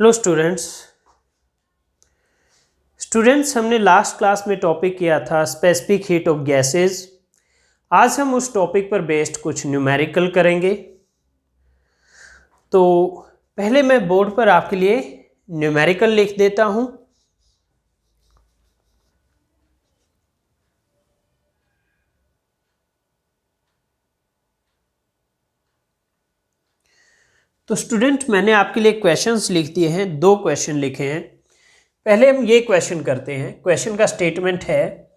Hello students हमने last class में topic किया था स्पेसिफिक हीट ऑफ गैसेस। आज हम उस टॉपिक पर बेस्ड कुछ न्यूमेरिकल करेंगे। तो पहले मैं बोर्ड पर आपके लिए न्यूमेरिकल लिख देता हूं। तो स्टूडेंट मैंने आपके लिए क्वेश्चंस लिख दिए हैं, 2 क्वेश्चन लिखे हैं। पहले हम ये क्वेश्चन करते हैं। क्वेश्चन का स्टेटमेंट है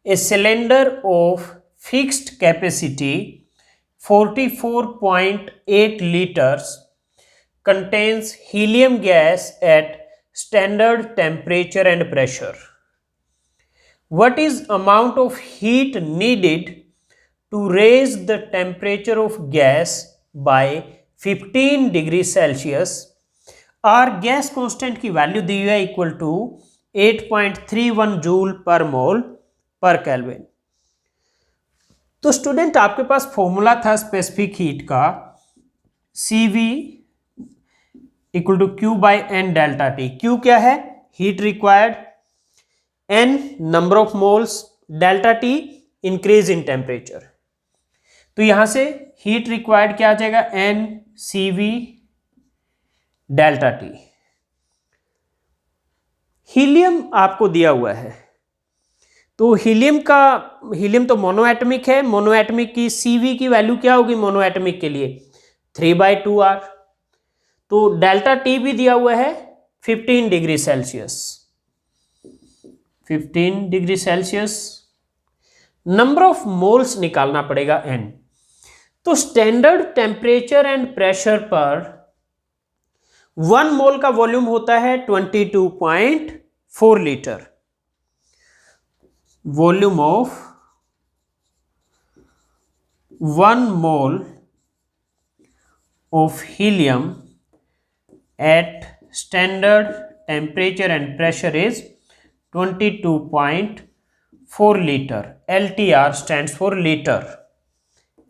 a cylinder of fixed capacity 44.8 liters contains helium gas at standard temperature and pressure. What is amount of heat needed to raise the temperature of gas by 15 degree Celsius और gas constant की value दी हुई है equal to 8.31 joule पर मोल पर kelvin. तो student आपके पास formula था स्पेसिफिक हीट का CV equal to Q by N delta T. Q क्या है? Heat required, N number of moles, delta T increase in temperature. तो यहां से हीट रिक्वायर्ड क्या आ जाएगा? N CV delta T। Helium आपको दिया हुआ है, तो हीलियम तो मोनोएटमिक है। मोनोएटमिक की CV की वैल्यू क्या होगी मोनोएटमिक के लिए? 3/2R। तो डेल्टा T भी दिया हुआ है 15 degree Celsius. 15 degree Celsius. Number of moles निकालना पड़ेगा N। तो स्टैंडर्ड टेम्परेचर एंड प्रेशर पर 1 मोल का वॉल्यूम होता है 22.4 litre. Volume of 1 mole of helium at standard temperature and pressure is 22.4 litre. LTR stands for litre.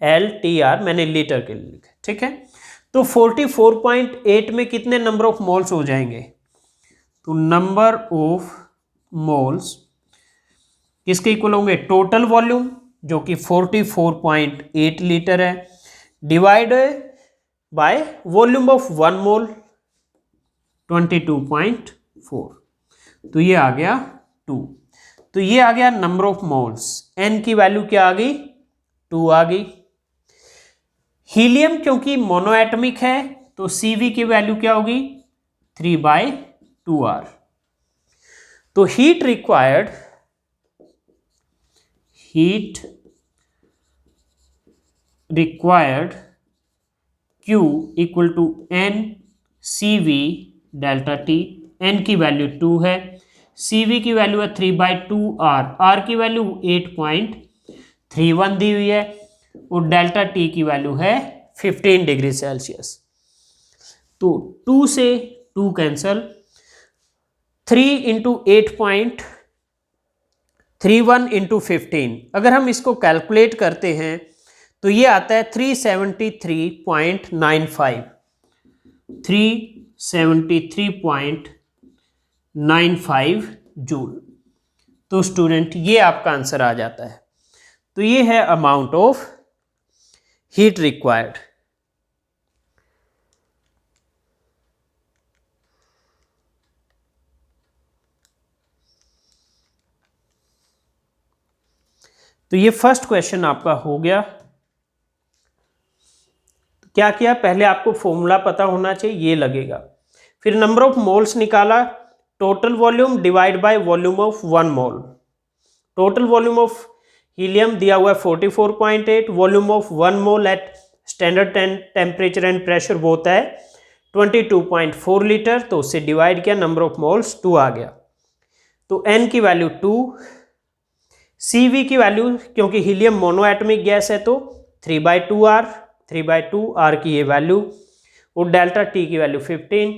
LTR मैंने litre के लिए लिखा, ठीक है। तो 44.8 में कितने नंबर ऑफ मोल्स हो जाएंगे? तो नंबर ऑफ मोल्स किसके इक्वल होंगे? टोटल वॉल्यूम जो कि 44.8 लीटर है, डिवाइड बाय वॉल्यूम ऑफ 1 मोल 22.4। तो ये आ गया 2। तो ये आ गया नंबर ऑफ मोल्स। N की वैल्यू क्या आ गई? 2 आ गई। हीलियम क्योंकि मोनोएटमिक है तो CV की वैल्यू क्या होगी? 3/2R। तो heat required Q equal to N CV delta T। N की वैल्यू 2 है, CV की वैल्यू है 3/2R। R की वैल्यू 8.31 दी हुई है और डेल्टा T की वैल्यू है 15 डिग्री सेल्सियस। तो 2 से 2 कैंसल, 3 इंटू 8.31 इंटू 15। अगर हम इसको कैलकुलेट करते हैं तो ये आता है 373.95। 373.95 जूल। तो स्टूडेंट ये आपका आंसर आ जाता है। तो ये है अमाउंट ऑफ हीट रिक्वायर्ड। तो ये फर्स्ट क्वेश्चन आपका हो गया। क्या किया? पहले आपको फॉर्मूला पता होना चाहिए, ये लगेगा। फिर नंबर ऑफ मोल्स निकाला, total volume divide by volume of 1 mole. Total volume of helium दिया हुआ है 44.8, volume of 1 mole at standard temperature and pressure वो होता है 22.4 लीटर। तो उससे डिवाइड किया, नंबर ऑफ मोल्स 2 आ गया। तो N की वैल्यू 2, CV की वैल्यू क्योंकि हीलियम मोनोएटमिक गैस है तो 3/2R। 3/2R की ये वैल्यू और डेल्टा T की वैल्यू 15।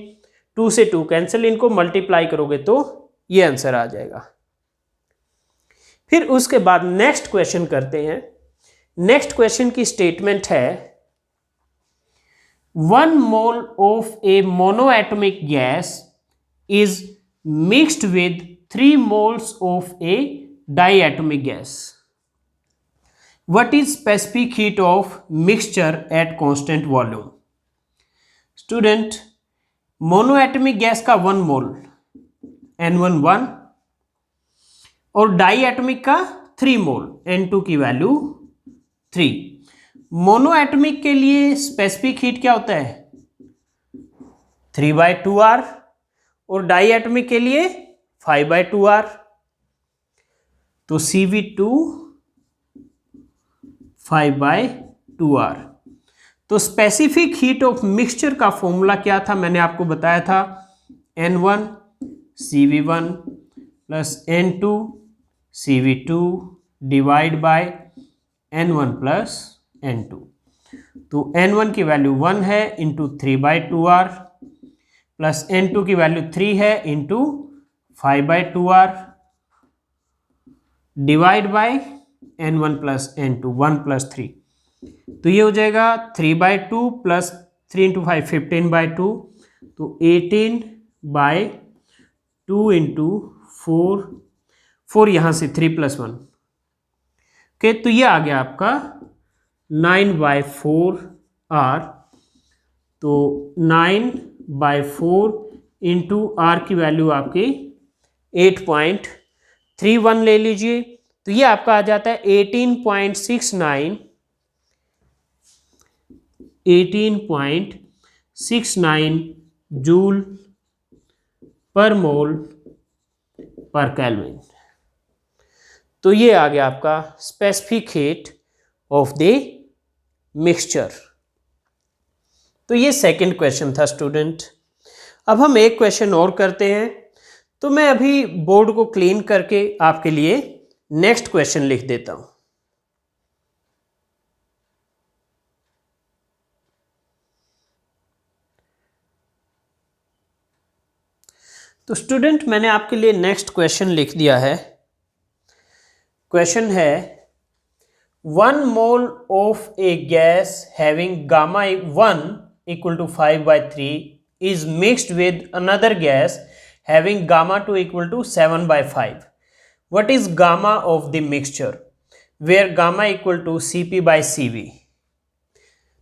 2 से 2 कैंसिल, इनको मल्टीप्लाई करोगे तो ये आंसर आ जाएगा। फिर उसके बाद नेक्स्ट क्वेश्चन करते हैं। नेक्स्ट क्वेश्चन की स्टेटमेंट है 1 mole of a monoatomic gas is mixed with 3 moles of a diatomic gas. What is specific heat of mixture at constant volume? Student, monoatomic gas का 1 मोल N1 1 और डाईएटमिक का 3 मोल N2 की value 3। Monoatomic के लिए specific heat क्या होता है 3/2R और डाईएटमिक के लिए 5/2R। तो CV2 5/2R। तो स्पेसिफिक हीट ऑफ मिक्सचर का फॉर्मूला क्या था, मैंने आपको बताया था N1 CV1 plus N2 CV2 divide by N1 plus N2। तो N1 की वैल्यू 1 है इंटू 3/2R प्लस N2 की वैल्यू 3 है into 5/2R divide by N1 plus N2 1 plus 3। तो ये हो जाएगा 3/2 प्लस 3 इंटू 5 15/2 तो 18/2 इंटू 4 यहाँ से 3 + 1 ओके। तो ये आ गया आपका 9/4R। तो 9/4 इंटू R की वैल्यू आपकी 8.31 ले लीजिए। तो ये आपका आ जाता है 18.69 जूल पर मोल पर केल्विन। तो ये आ गया आपका specific heat of the mixture. तो ये सेकंड क्वेश्चन था स्टूडेंट। अब हम एक क्वेश्चन और करते हैं। तो मैं अभी बोर्ड को क्लीन करके आपके लिए नेक्स्ट क्वेश्चन लिख देता हूं। तो स्टूडेंट मैंने आपके लिए नेक्स्ट क्वेश्चन लिख दिया है। क्वेश्चन है 1 mole of a gas having gamma 1 equal to 5/3 is mixed with another gas having gamma 2 equal to 7/5. What is gamma of the mixture where gamma equal to Cp/Cv?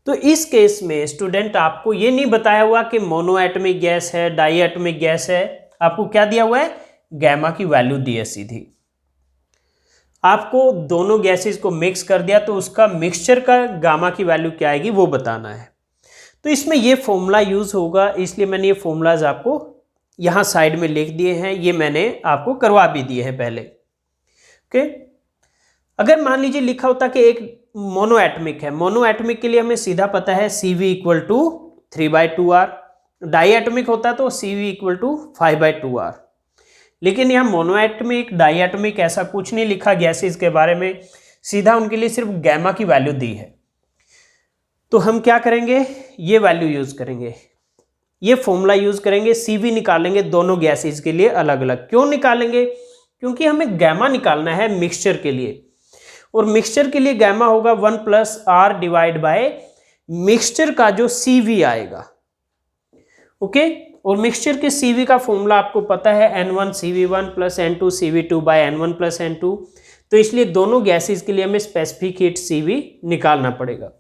तो इस case में student आपको ये नहीं बताया हुआ कि मोनोएटमिक गैस है डाईएटमिक गैस है, आपको क्या दिया हुआ है गैमा की वैल्यू दी है सीधी। आपको दोनों गैसेस को मिक्स कर दिया तो उसका मिक्सचर का गामा की वैल्यू क्या आएगी वो बताना है। तो इसमें ये फॉर्मूला यूज होगा, इसलिए मैंने ये फॉर्मूलाज आपको यहाँ साइड में लिख दिए हैं, ये मैंने आपको करवा भी दिए हैं पहले। ओके, अगर मान लीजिए लिखा होता कि एक मोनोएटमिक है, मोनोएटमिक के लिए हमें सीधा पता है CV इक्वल टू 3/2R, डाईएटमिक होता तो CV इक्वल टू 5/2R। लेकिन यहाँ मोनोएटमिक डाईएटमिक ऐसा कुछ नहीं लिखा गैसेस के बारे में, सीधा उनके लिए सिर्फ गैमा की वैल्यू दी है। तो हम क्या करेंगे, ये वैल्यू यूज करेंगे, ये फॉर्मूला यूज करेंगे, CV निकालेंगे दोनों गैसेस के लिए अलग अलग। क्यों निकालेंगे, क्योंकि हमें गैमा निकालना है मिक्सचर के लिए, और मिक्सचर के लिए गैमा होगा 1 + R डिवाइड बाय मिक्सचर का जो CV आएगा। ओके, और मिक्सचर के CV का फॉर्मूला आपको पता है N1 CV1 + N2 CV2 bye N1 + N2। तो इसलिए दोनों गैसेस के लिए हमें स्पेसिफिक हीट CV निकालना पड़ेगा।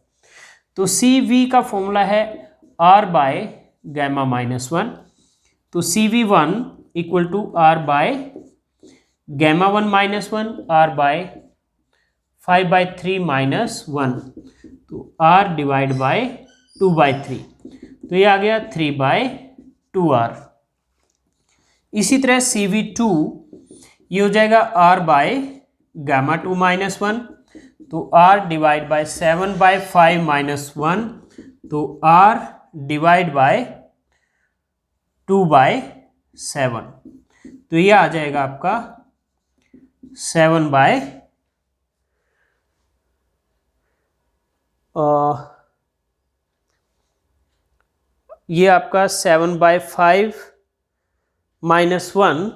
तो CV का फॉर्मूला है R बाय गैमा -1। तो CV1 equal to R by gamma 1 -1 R by 5/3 -1। तो R डिवाइड बाय 2/3, तो ये आ गया 3/2R। इसी तरह CV2 ये हो जाएगा R बाय गैमा 2 -1, तो R डिवाइड बाय 7/5 -1, तो R डिवाइड बाय 2/7, तो ये आ जाएगा आपका 7/, ये आपका 7/5 -1,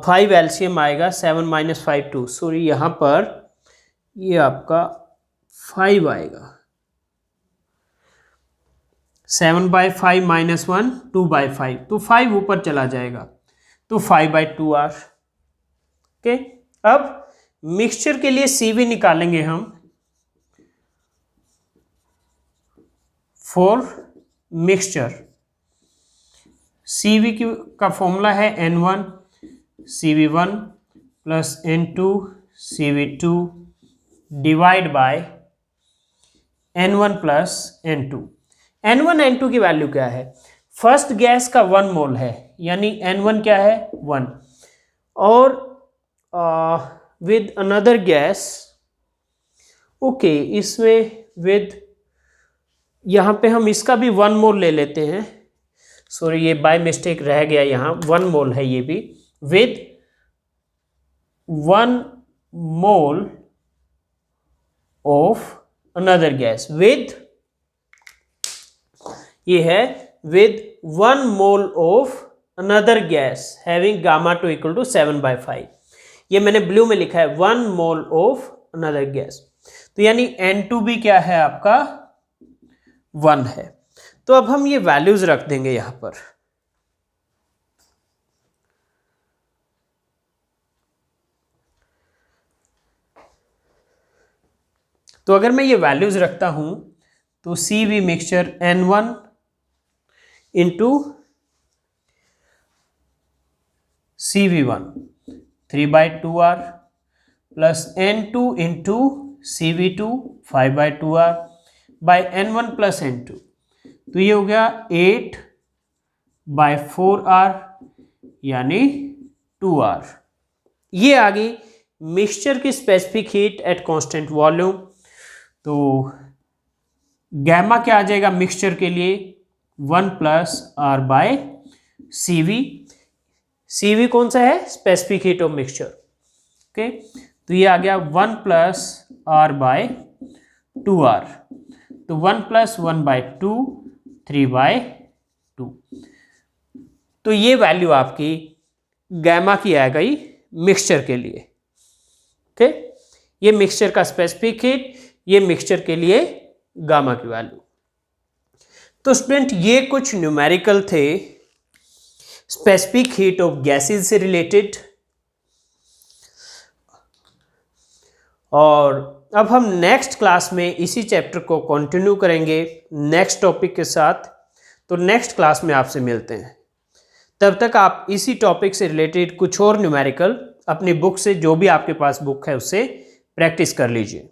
5 LCM आएगा 7 - 5 2, सॉरी यहाँ पर ये आपका 5 आएगा। 7/5 माइनस 1 2/5, तो 5 ऊपर चला जाएगा तो 5/2r। ओके, अब मिक्सचर के लिए CV निकालेंगे हम फॉर मिक्सचर। CV का फॉर्मूला है N1 CV1 plus N2 CV2 divide by N1 plus N2। N1 N2 की वैल्यू क्या है? फर्स्ट गैस का 1 मोल है, यानी N1 क्या है 1, और विद अनदर गैस, ओके, इसमें विद, यहाँ पे हम इसका भी 1 मोल ले लेते हैं, सॉरी ये बाय मिस्टेक रह गया, यहाँ 1 मोल है ये भी, with 1 mole of another gas, with, ये है with 1 mole of another gas having gamma 2 equal to 7/5। ये मैंने ब्लू में लिखा है 1 मोल ऑफ अनदर गैस, तो यानी N2 भी क्या है आपका 1 है। तो अब हम ये वैल्यूज रख देंगे यहां पर। तो अगर मैं ये वैल्यूज रखता हूं तो CV mixture N1 into CV1 3/2r plus N2 into CV2 5/2r by N1 plus N2, तो ये हो गया 8/4r यानी 2r। ये आ गई मिक्सचर की specific heat at constant volume. तो गैमा क्या आ जाएगा मिक्सचर के लिए 1 plus r by CV। CV कौन सा है? Specific heat of mixture. Okay, तो ये आ गया 1 प्लस r बाय 2r, तो 1 प्लस 1/2 3/2। तो ये वैल्यू आपकी गैमा की आ गई मिक्सचर के लिए। ओके, ये मिक्सचर का स्पेसिफिक हीट, ये मिक्सचर के लिए गामा की वैल्यू। तो स्टूडेंट ये कुछ न्यूमेरिकल थे स्पेसिफिक हीट ऑफ गैसेस से रिलेटेड, और अब हम नेक्स्ट क्लास में इसी चैप्टर को कंटिन्यू करेंगे नेक्स्ट टॉपिक के साथ। तो नेक्स्ट क्लास में आपसे मिलते हैं, तब तक आप इसी टॉपिक से रिलेटेड कुछ और न्यूमेरिकल अपनी बुक से, जो भी आपके पास बुक है उससे प्रैक्टिस कर लीजिए।